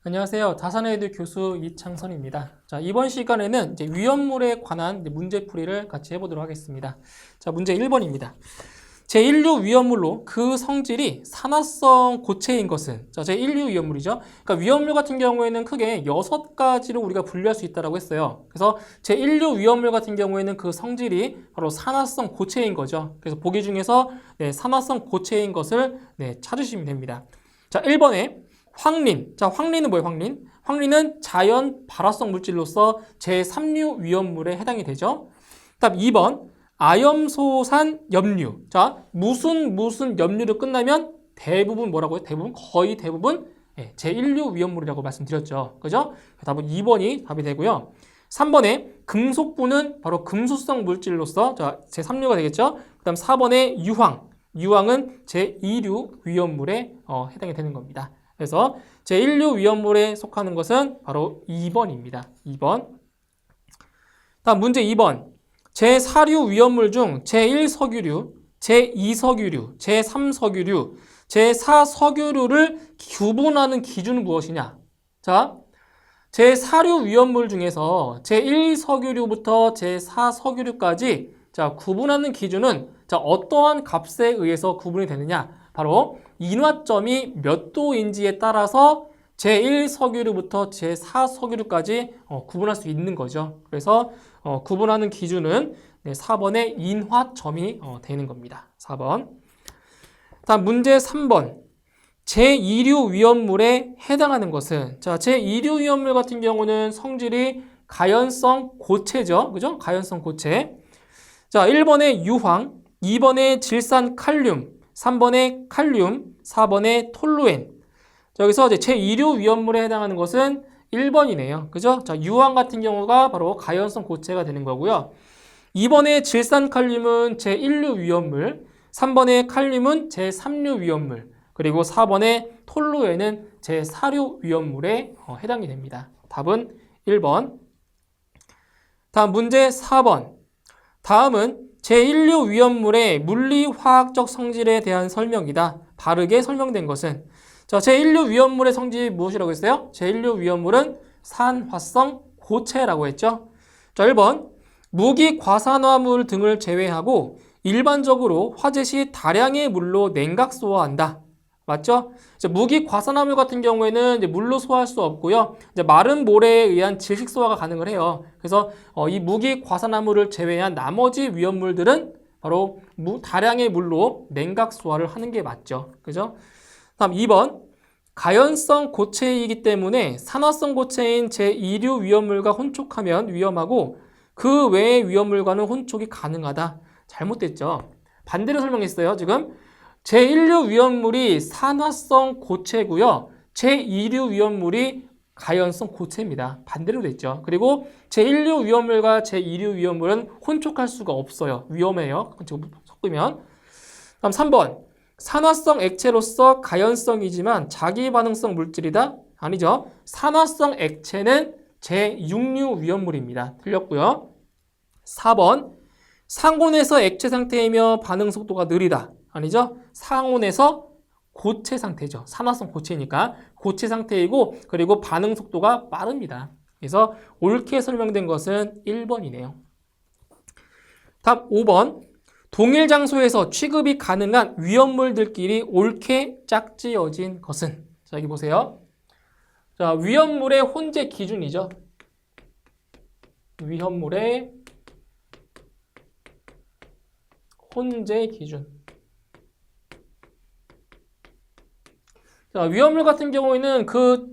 안녕하세요. 다산에드 교수 이창선입니다. 자, 이번 시간에는 이제 위험물에 관한 문제풀이를 같이 해보도록 하겠습니다. 자, 문제 1번입니다. 제1류 위험물로 그 성질이 산화성 고체인 것은, 자, 제1류 위험물이죠. 그러니까 위험물 같은 경우에는 크게 6가지로 우리가 분류할 수 있다고 했어요. 그래서 제1류 위험물 같은 경우에는 그 성질이 바로 산화성 고체인 거죠. 그래서 보기 중에서 산화성 고체인 것을 찾으시면 됩니다. 자, 1번에 황린. 자, 황린은 뭐예요, 황린? 황린은 자연 발화성 물질로서 제3류 위험물에 해당이 되죠. 다음 2번, 아염소산 염류. 자, 무슨 염류로 끝나면 대부분 뭐라고요? 거의 대부분 제1류 위험물이라고 말씀드렸죠. 그죠? 답은 2번이 답이 되고요. 3번에 금속분은 바로 금수성 물질로서 자, 제3류가 되겠죠. 그 다음 4번에 유황. 유황은 제2류 위험물에 해당이 되는 겁니다. 그래서 제1류 위험물에 속하는 것은 바로 2번입니다. 2번. 다음 문제 2번. 제4류 위험물 중 제1석유류, 제2석유류, 제3석유류, 제4석유류를 구분하는 기준은 무엇이냐? 자, 제4류 위험물 중에서 제1석유류부터 제4석유류까지 자, 구분하는 기준은 자, 어떠한 값에 의해서 구분이 되느냐? 바로 인화점이 몇 도인지에 따라서 제1석유류부터 제4석유류까지 구분할 수 있는 거죠. 그래서 구분하는 기준은 4번의 인화점이 되는 겁니다. 4번. 다음 문제 3번. 제2류 위험물에 해당하는 것은 자, 제2류 위험물 같은 경우는 성질이 가연성 고체죠. 그죠? 가연성 고체. 자, 1번에 유황, 2번에 질산칼륨, 3번에 칼륨, 4번에 톨루엔. 자, 여기서 이제 제2류 위험물에 해당하는 것은 1번이네요. 그죠? 자, 유황 같은 경우가 바로 가연성 고체가 되는 거고요. 2번에 질산칼륨은 제1류 위험물, 3번에 칼륨은 제3류 위험물, 그리고 4번에 톨루엔은 제4류 위험물에 해당이 됩니다. 답은 1번. 다음 문제 4번. 다음은 제1류 위험물의 물리화학적 성질에 대한 설명이다. 바르게 설명된 것은 자, 제1류 위험물의 성질이 무엇이라고 했어요? 제1류 위험물은 산화성 고체라고 했죠. 자, 1번. 무기 과산화물 등을 제외하고 일반적으로 화재 시 다량의 물로 냉각 소화한다. 맞죠? 무기 과산화물 같은 경우에는 이제 물로 소화할 수 없고요. 이제 마른 모래에 의한 질식 소화가 가능을 해요. 그래서 이 무기 과산화물을 제외한 나머지 위험물들은 바로 다량의 물로 냉각 소화를 하는 게 맞죠. 그죠? 다음 2번. 가연성 고체이기 때문에 산화성 고체인 제2류 위험물과 혼촉하면 위험하고 그 외의 위험물과는 혼촉이 가능하다. 잘못됐죠. 반대로 설명했어요. 지금 제1류 위험물이 산화성 고체고요. 제2류 위험물이 가연성 고체입니다. 반대로 됐죠. 그리고 제1류 위험물과 제2류 위험물은 혼촉할 수가 없어요. 위험해요. 섞으면. 다음 3번. 산화성 액체로서 가연성이지만 자기반응성 물질이다? 아니죠. 산화성 액체는 제6류 위험물입니다. 틀렸고요. 4번. 상온에서 액체 상태이며 반응 속도가 느리다. 아니죠. 상온에서 고체 상태죠. 산화성 고체니까 고체 상태이고 그리고 반응 속도가 빠릅니다. 그래서 옳게 설명된 것은 1번이네요. 다음 5번. 동일 장소에서 취급이 가능한 위험물들끼리 옳게 짝지어진 것은 자, 여기 보세요. 자, 위험물의 혼재 기준이죠. 위험물의 혼재 기준. 자, 위험물 같은 경우에는 그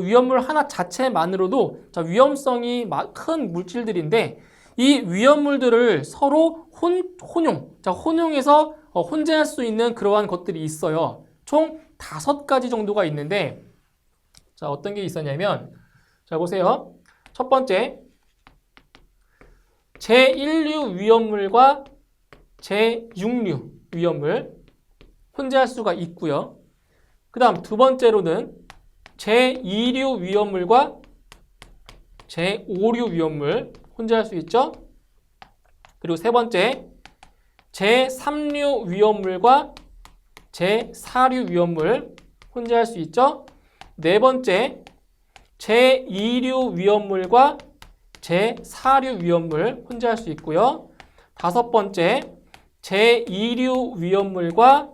위험물 하나 자체만으로도 자, 위험성이 큰 물질들인데 이 위험물들을 서로 혼용, 자, 혼용해서 혼재할 수 있는 그러한 것들이 있어요. 총 5가지 정도가 있는데 자, 어떤 게 있었냐면 자, 보세요. 첫 번째 제1류 위험물과 제6류 위험물 혼재할 수가 있고요. 그 다음 두 번째로는 제2류 위험물과 제5류 위험물 혼재할 수 있죠. 그리고 세 번째 제3류 위험물과 제4류 위험물 혼재할 수 있죠. 네 번째 제2류 위험물과 제4류 위험물 혼재할 수 있고요. 5번째, 제2류 위험물과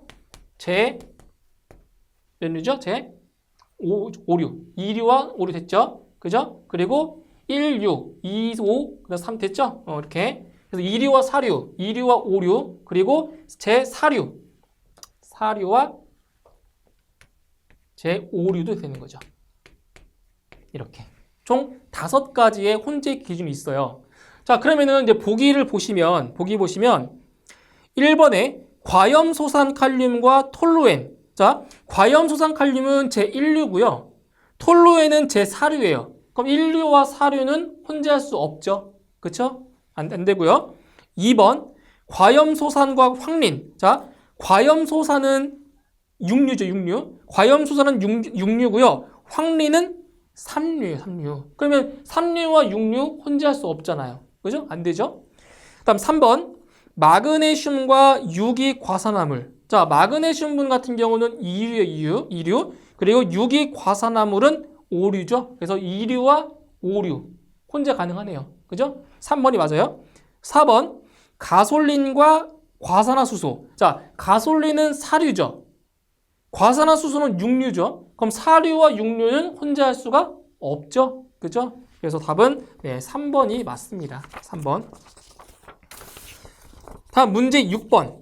몇 류죠? 제5류. 2류와 5류 됐죠? 그죠? 그리고 1류, 2, 5, 그다음 3 됐죠? 이렇게. 그래서 2류와 4류, 2류와 5류, 그리고 제4류, 4류와 제5류도 되는 거죠. 이렇게. 총 5가지의 혼재 기준이 있어요. 자, 그러면은 이제 보기 보시면 1번에 과염소산 칼륨과 톨루엔. 자, 과염소산 칼륨은 제1류고요. 톨루엔은 제4류예요. 그럼 1류와 4류는 혼재할 수 없죠. 그렇죠? 안 되고요. 2번 과염소산과 황린. 자, 과염소산은 6류죠, 6류. 과염소산은 6류고요. 황린은 3류. 그러면 3류와 6류 혼재할 수 없잖아요. 그죠? 안 되죠? 그다음 3번 마그네슘과 유기과산화물. 자, 마그네슘분 같은 경우는 2류. 그리고 유기과산화물은 5류죠. 그래서 2류와 5류 혼재 가능하네요. 그죠? 3번이 맞아요. 4번 가솔린과 과산화수소. 자, 가솔린은 4류죠. 과산화수소는 6류죠. 그럼 4류와 6류는 혼재할 수가 없죠. 그죠? 그래서 답은 3번이 맞습니다. 3번. 다음 문제 6번.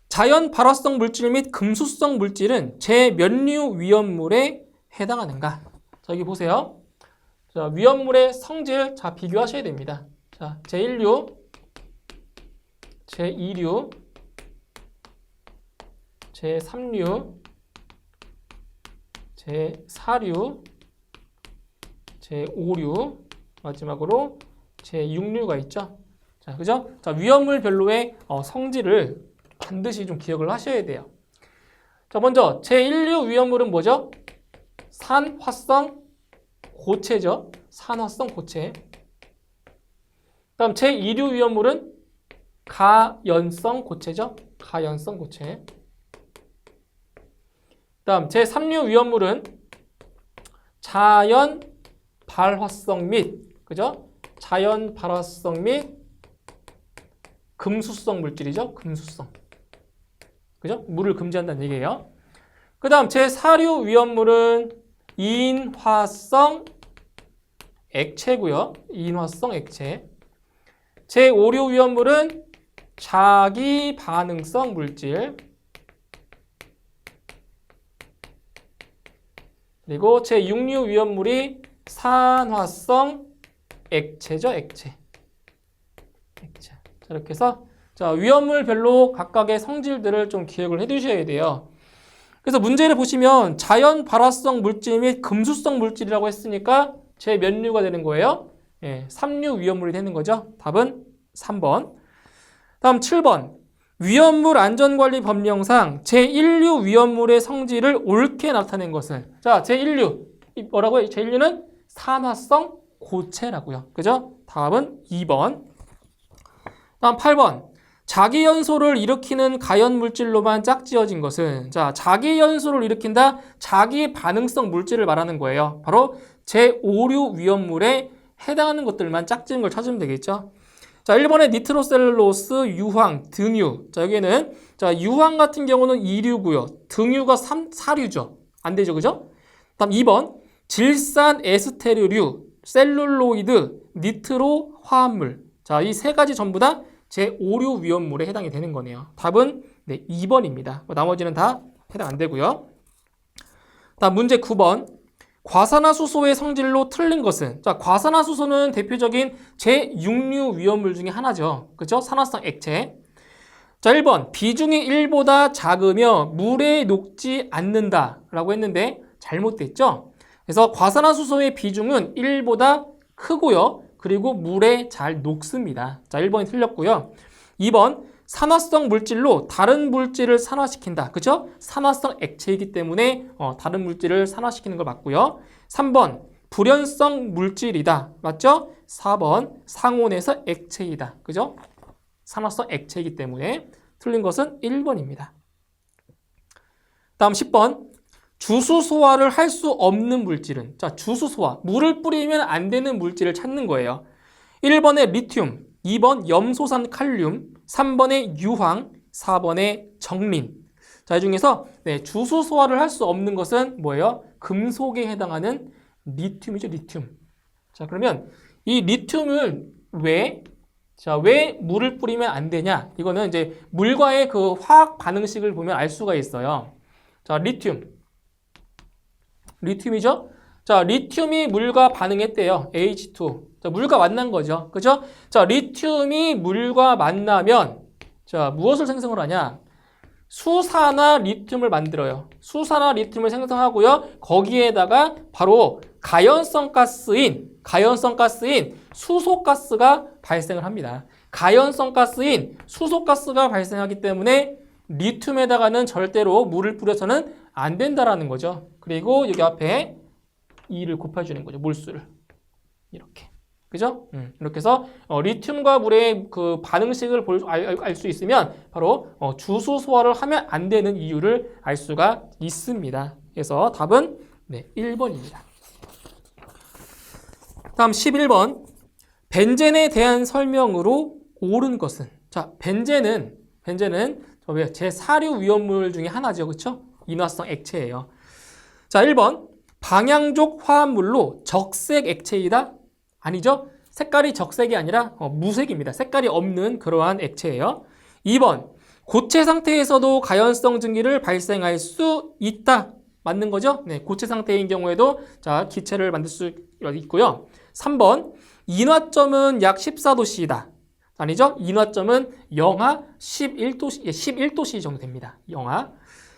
자연 발화성 물질 및 금수성 물질은 제 몇 류 위험물에 해당하는가? 자, 여기 보세요. 자, 위험물의 성질 자 비교하셔야 됩니다. 자, 제1류, 제2류, 제3류, 제4류, 제5류, 마지막으로 제6류가 있죠. 자, 그죠? 자, 위험물별로의 성질을 반드시 좀 기억을 하셔야 돼요. 자, 먼저 제1류 위험물은 뭐죠? 산화성 고체죠. 산화성 고체. 다음 제2류 위험물은 가연성 고체죠. 가연성 고체. 다음 제3류 위험물은 자연 발화성 및 그죠? 자연 발화성 및 금수성 물질이죠. 금수성. 그죠? 물을 금지한다는 얘기예요. 그 다음 제4류 위험물은 이인화성 액체고요. 이인화성 액체. 제5류 위험물은 자기 반응성 물질. 그리고 제6류 위험물이 산화성 액체죠. 액체. 자, 이렇게 해서 자, 위험물별로 각각의 성질들을 좀 기억을 해 두셔야 돼요. 그래서 문제를 보시면 자연 발화성 물질 및 금수성 물질이라고 했으니까 제 몇 류가 되는 거예요? 3류 위험물이 되는 거죠. 답은 3번. 다음 7번. 위험물 안전관리 법령상 제1류 위험물의 성질을 옳게 나타낸 것은 자, 제1류 뭐라고요? 제1류는 산화성 고체라고요. 그죠? 답은 2번. 다음 8번. 자기연소를 일으키는 가연물질로만 짝지어진 것은 자, 자기연소를 일으킨다 자기 반응성 물질을 말하는 거예요. 바로 제5류 위험물에 해당하는 것들만 짝지은 걸 찾으면 되겠죠. 자, 1번에 니트로셀룰로스, 유황, 등유. 자, 여기에는 자, 유황 같은 경우는 2류고요. 등유가 4류죠. 안 되죠. 그죠? 다음 2번. 질산 에스테르류, 셀룰로이드, 니트로 화합물. 자, 이 세 가지 전부 다 제5류 위험물에 해당이 되는 거네요. 답은 2번입니다. 나머지는 다 해당 안 되고요. 다음 문제 9번. 과산화수소의 성질로 틀린 것은 자, 과산화수소는 대표적인 제6류 위험물 중에 하나죠. 그렇죠? 산화성 액체. 자, 1번. 비중이 1보다 작으며 물에 녹지 않는다라고 했는데 잘못됐죠? 그래서 과산화수소의 비중은 1보다 크고요. 그리고 물에 잘 녹습니다. 자, 1번이 틀렸고요. 2번. 산화성 물질로 다른 물질을 산화시킨다. 그죠? 산화성 액체이기 때문에 다른 물질을 산화시키는 걸 맞고요. 3번. 불연성 물질이다. 맞죠? 4번. 상온에서 액체이다. 그죠? 산화성 액체이기 때문에 틀린 것은 1번입니다. 다음 10번. 주수 소화를 할 수 없는 물질은, 자, 주수 소화, 물을 뿌리면 안 되는 물질을 찾는 거예요. 1번에 리튬, 2번 염소산 칼륨, 3번에 유황, 4번에 정린. 자, 이 중에서 주수 소화를 할 수 없는 것은 뭐예요? 금속에 해당하는 리튬이죠, 리튬. 자, 그러면 이 리튬을 왜 물을 뿌리면 안 되냐? 이거는 이제 물과의 그 화학 반응식을 보면 알 수가 있어요. 자, 리튬이죠? 자, 리튬이 물과 반응했대요. H2. 자, 물과 만난 거죠. 그죠? 자, 리튬이 물과 만나면, 자, 무엇을 생성을 하냐? 수산화 리튬을 만들어요. 수산화 리튬을 생성하고요. 거기에다가 바로 가연성 가스인 수소가스가 발생을 합니다. 가연성 가스인 수소가스가 발생하기 때문에 리튬에다가는 절대로 물을 뿌려서는 안 된다라는 거죠. 그리고 여기 앞에 2를 곱해주는 거죠. 몰수를. 이렇게. 그죠? 이렇게 해서 리튬과 물의 그 반응식을 알 수 있으면 바로 주수 소화를 하면 안 되는 이유를 알 수가 있습니다. 그래서 답은 1번입니다. 다음 11번. 벤젠에 대한 설명으로 옳은 것은? 자, 벤젠은 제4류 위험물 중에 하나죠. 그렇죠? 인화성 액체예요. 자, 1번. 방향족 화합물로 적색 액체이다? 아니죠? 색깔이 적색이 아니라 무색입니다. 색깔이 없는 그러한 액체예요. 2번. 고체 상태에서도 가연성 증기를 발생할 수 있다. 맞는 거죠? 네, 고체 상태인 경우에도 자, 기체를 만들 수 있고요. 3번. 인화점은 약 14도씨이다. 아니죠? 인화점은 영하 11도씨 정도 됩니다. 영하.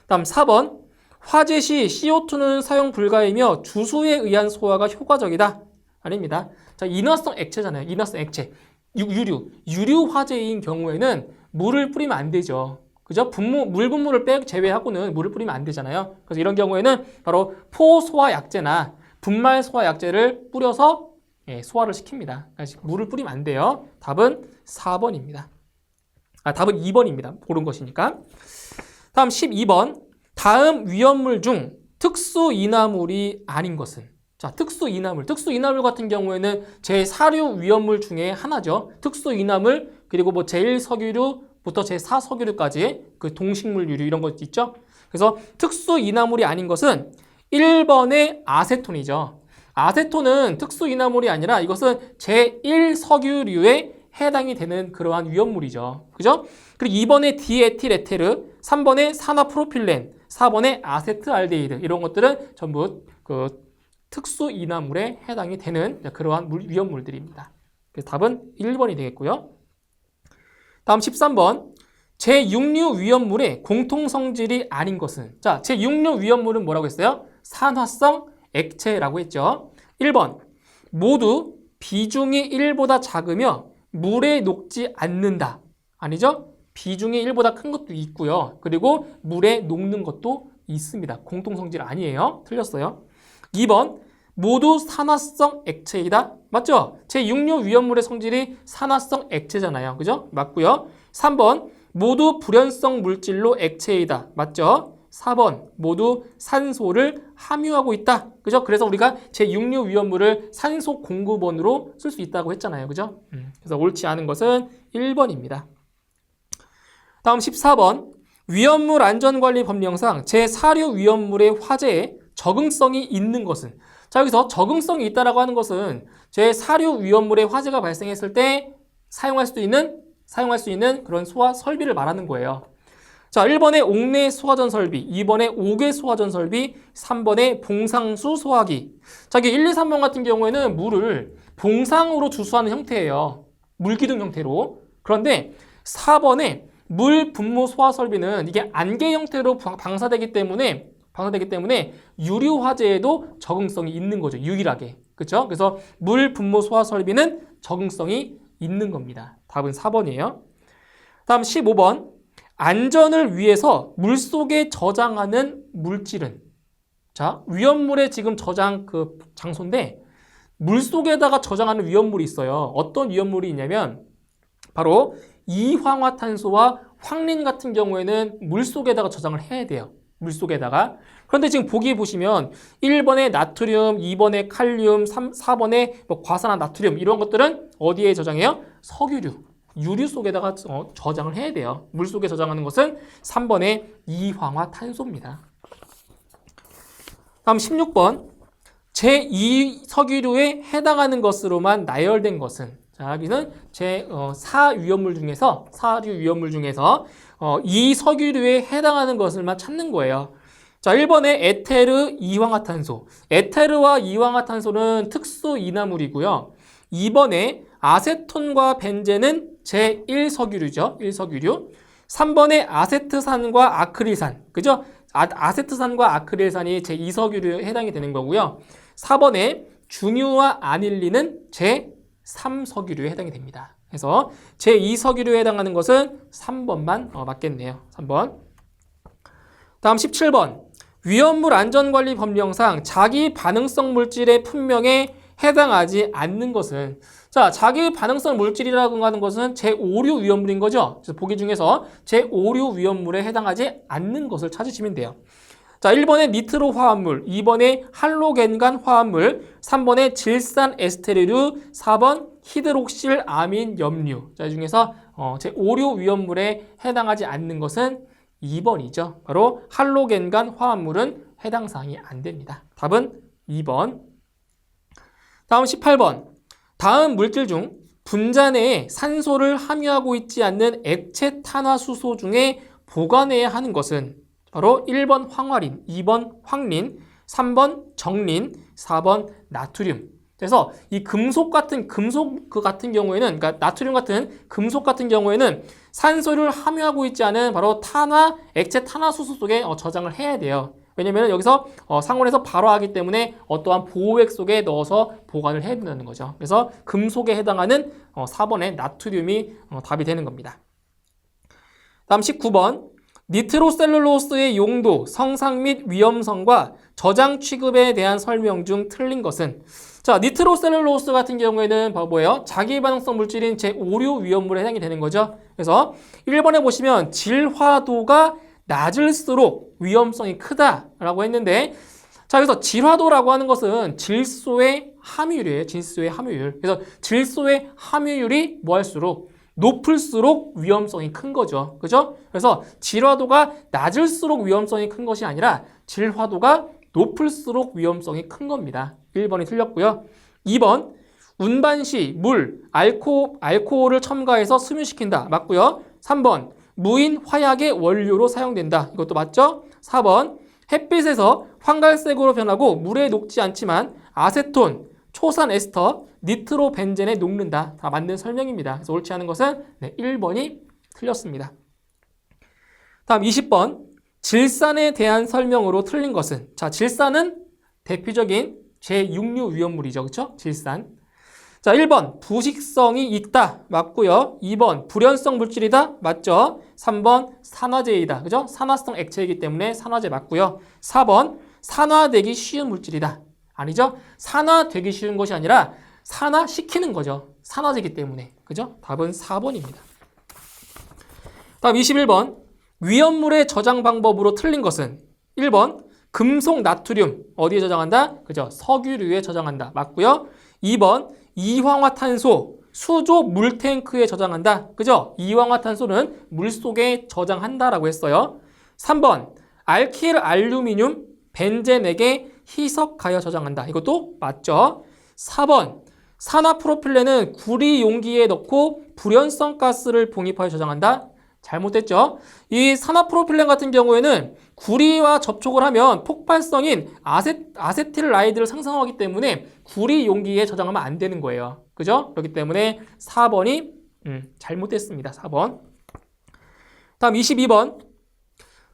다음 4번. 화재 시 CO2는 사용 불가이며 주수에 의한 소화가 효과적이다. 아닙니다. 자, 인화성 액체잖아요. 인화성 액체. 유류 화재인 경우에는 물을 뿌리면 안 되죠. 그죠? 물 분무를 제외하고는 물을 뿌리면 안 되잖아요. 그래서 이런 경우에는 바로 포소화약제나 분말 소화약제를 뿌려서 소화를 시킵니다. 그래서 물을 뿌리면 안 돼요. 답은 4번입니다. 답은 2번입니다. 고른 것이니까. 다음 12번. 다음 위험물 중 특수 인화물이 아닌 것은? 자, 특수 인화물 같은 경우에는 제4류 위험물 중에 하나죠. 특수 인화물, 그리고 뭐 제1석유류부터 제4석유류까지 그 동식물 유류 이런 것 있죠. 그래서 특수 인화물이 아닌 것은 1번의 아세톤이죠. 아세톤은 특수 인화물이 아니라 이것은 제1석유류에 해당이 되는 그러한 위험물이죠. 그죠? 그리고 2번의 디에틸에테르, 3번의 산화프로필렌, 4번의 아세트알데히드 이런 것들은 전부 그 특수 인화물에 해당이 되는 그러한 위험물들입니다. 그래서 답은 1번이 되겠고요. 다음 13번. 제6류 위험물의 공통 성질이 아닌 것은? 자, 제6류 위험물은 뭐라고 했어요? 산화성 액체라고 했죠. 1번. 모두 비중이 1보다 작으며 물에 녹지 않는다. 아니죠? 비중이 1보다 큰 것도 있고요. 그리고 물에 녹는 것도 있습니다. 공통 성질 아니에요. 틀렸어요. 2번. 모두 산화성 액체이다. 맞죠? 제6류 위험물의 성질이 산화성 액체잖아요. 그죠? 맞고요. 3번. 모두 불연성 물질로 액체이다. 맞죠? 4번. 모두 산소를 함유하고 있다. 그죠? 그래서 우리가 제6류 위험물을 산소 공급원으로 쓸 수 있다고 했잖아요. 그죠? 그래서 옳지 않은 것은 1번입니다. 다음 14번. 위험물 안전관리 법령상 제4류 위험물의 화재에 적응성이 있는 것은? 자, 여기서 적응성이 있다라고 하는 것은 제4류 위험물의 화재가 발생했을 때 사용할 수 있는 그런 소화 설비를 말하는 거예요. 자, 1번에 옥내 소화전 설비, 2번에 옥외 소화전 설비, 3번에 봉상수 소화기. 자, 이게 1, 2, 3번 같은 경우에는 물을 봉상으로 주수하는 형태예요. 물기둥 형태로. 그런데 4번에 물 분무 소화 설비는 이게 안개 형태로 방사되기 때문에 유류 화재에도 적응성이 있는 거죠. 유일하게. 그렇죠? 그래서 물 분무 소화 설비는 적응성이 있는 겁니다. 답은 4번이에요. 다음 15번. 안전을 위해서 물속에 저장하는 물질은? 자, 위험물의 지금 저장 그 장소인데 물속에다가 저장하는 위험물이 있어요. 어떤 위험물이 있냐면 바로 이황화탄소와 황린 같은 경우에는 물속에다가 저장을 해야 돼요. 물속에다가. 그런데 지금 보기 보시면 1번에 나트륨, 2번에 칼륨, 4번에 뭐 과산화 나트륨 이런 것들은 어디에 저장해요? 석유류, 유류 속에다가 저장을 해야 돼요. 물 속에 저장하는 것은 3번의 이황화탄소입니다. 다음 16번. 제2석유류에 해당하는 것으로만 나열된 것은, 자, 여기는 제4 위험물 중에서, 사류 위험물 중에서 이 석유류에 해당하는 것을만 찾는 거예요. 자, 1번에 에테르 이황화탄소. 에테르와 이황화탄소는 특수 이나물이고요. 2번에 아세톤과 벤젠은 제1석유류죠. 1석유류. 3번에 아세트산과 아크릴산. 그죠? 아세트산과 아크릴산이 제2석유류에 해당이 되는 거고요. 4번에 중유와 아닐린은 제3석유류에 해당이 됩니다. 그래서 제2석유류에 해당하는 것은 3번만 맞겠네요. 3번. 다음 17번. 위험물 안전관리 법령상 자기 반응성 물질의 품명에 해당하지 않는 것은, 자, 자기 반응성 물질이라고 하는 것은 제5류 위험물인 거죠. 그래서 보기 중에서 제5류 위험물에 해당하지 않는 것을 찾으시면 돼요. 자, 1번에 니트로 화합물, 2번에 할로겐간 화합물, 3번에 질산 에스테르류, 4번 히드록실 아민 염류. 자, 이 중에서 제5류 위험물에 해당하지 않는 것은 2번이죠. 바로 할로겐간 화합물은 해당 사항이 안 됩니다. 답은 2번. 다음 18번. 다음 물질 중 분자 내에 산소를 함유하고 있지 않는 액체 탄화수소 중에 보관해야 하는 것은 바로 1번 황화린, 2번 황린, 3번 정린, 4번 나트륨. 그래서 이 금속 같은 경우에는, 그러니까 나트륨 같은 금속 같은 경우에는 산소를 함유하고 있지 않은 바로 액체 탄화수소 속에 저장을 해야 돼요. 왜냐면 여기서 상온에서 발화하기 때문에 어떠한 보호액 속에 넣어서 보관을 해야 된다는 거죠. 그래서 금속에 해당하는 4번의 나트륨이 답이 되는 겁니다. 다음 19번. 니트로셀룰로스의 용도, 성상 및 위험성과 저장 취급에 대한 설명 중 틀린 것은, 자, 니트로셀룰로스 같은 경우에는 뭐예요? 자기 반응성 물질인 제5류 위험물에 해당이 되는 거죠. 그래서 1번에 보시면 질화도가 낮을수록 위험성이 크다라고 했는데, 자, 그래서 질화도라고 하는 것은 질소의 함유율이에요. 질소의 함유율. 그래서 질소의 함유율이 뭐할수록 높을수록 위험성이 큰 거죠. 그죠? 그래서 질화도가 낮을수록 위험성이 큰 것이 아니라 질화도가 높을수록 위험성이 큰 겁니다. 1번이 틀렸고요. 2번, 운반 시 물, 알코올을 첨가해서 숨유시킨다. 맞고요. 3번, 무인 화약의 원료로 사용된다. 이것도 맞죠? 4번, 햇빛에서 황갈색으로 변하고 물에 녹지 않지만 아세톤, 초산 에스터, 니트로벤젠에 녹는다. 다 맞는 설명입니다. 그래서 옳지 않은 것은 1번이 틀렸습니다. 다음 20번. 질산에 대한 설명으로 틀린 것은, 자, 질산은 대표적인 제6류 위험물이죠. 그렇죠? 질산. 자, 1번 부식성이 있다. 맞고요. 2번 불연성 물질이다. 맞죠? 3번 산화제이다. 그죠? 산화성 액체이기 때문에 산화제 맞고요. 4번 산화되기 쉬운 물질이다. 아니죠? 산화되기 쉬운 것이 아니라 산화시키는 거죠. 산화제이기 때문에. 그죠? 답은 4번입니다. 다음 21번. 위험물의 저장 방법으로 틀린 것은 1번 금속 나트륨 어디에 저장한다? 그죠? 석유류에 저장한다. 맞고요. 2번 이황화탄소 수조 물탱크에 저장한다. 그죠? 이황화탄소는 물속에 저장한다라고 했어요. 3번 알킬 알루미늄 벤젠에게 희석하여 저장한다. 이것도 맞죠? 4번 산화프로필렌은 구리 용기에 넣고 불연성 가스를 봉입하여 저장한다. 잘못됐죠? 이 산화프로필렌 같은 경우에는 구리와 접촉을 하면 폭발성인 아세틸라이드를 생성하기 때문에 구리 용기에 저장하면 안 되는 거예요. 그죠? 그렇기 때문에 4번이 잘못됐습니다. 4번. 다음 22번.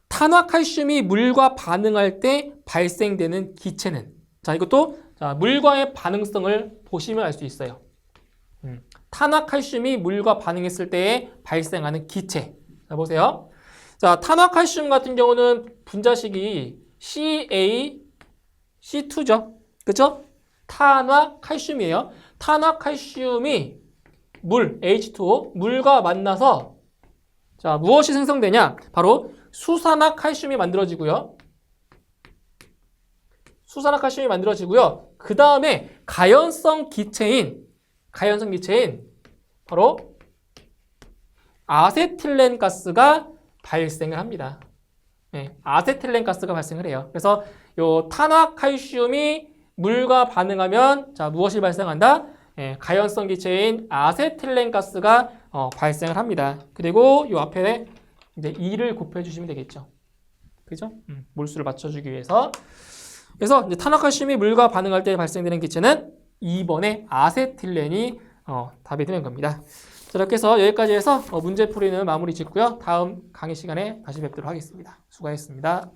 탄화칼슘이 물과 반응할 때 발생되는 기체는, 자, 이것도 물과의 반응성을 보시면 알 수 있어요. 탄화칼슘이 물과 반응했을 때 발생하는 기체. 자, 보세요. 자, 탄화칼슘 같은 경우는 분자식이 CaC2죠. 그쵸? 탄화칼슘이에요. 탄화칼슘이 물, H2O, 물과 만나서, 자, 무엇이 생성되냐? 바로 수산화칼슘이 만들어지고요. 수산화칼슘이 만들어지고요. 그 다음에 가연성 기체인 바로 아세틸렌 가스가 발생을 합니다. 네, 아세틸렌 가스가 발생을 해요. 그래서 요 탄화칼슘이 물과 반응하면 자 무엇이 발생한다? 예, 가연성 기체인 아세틸렌 가스가 발생을 합니다. 그리고 요 앞에 이제 2를 곱해 주시면 되겠죠. 그죠? 몰수를 맞춰주기 위해서. 그래서 이제 탄화칼슘이 물과 반응할 때 발생되는 기체는 2번의 아세틸렌이 답이 되는 겁니다. 자, 이렇게 해서 여기까지 해서 문제풀이는 마무리 짓고요. 다음 강의 시간에 다시 뵙도록 하겠습니다. 수고하셨습니다.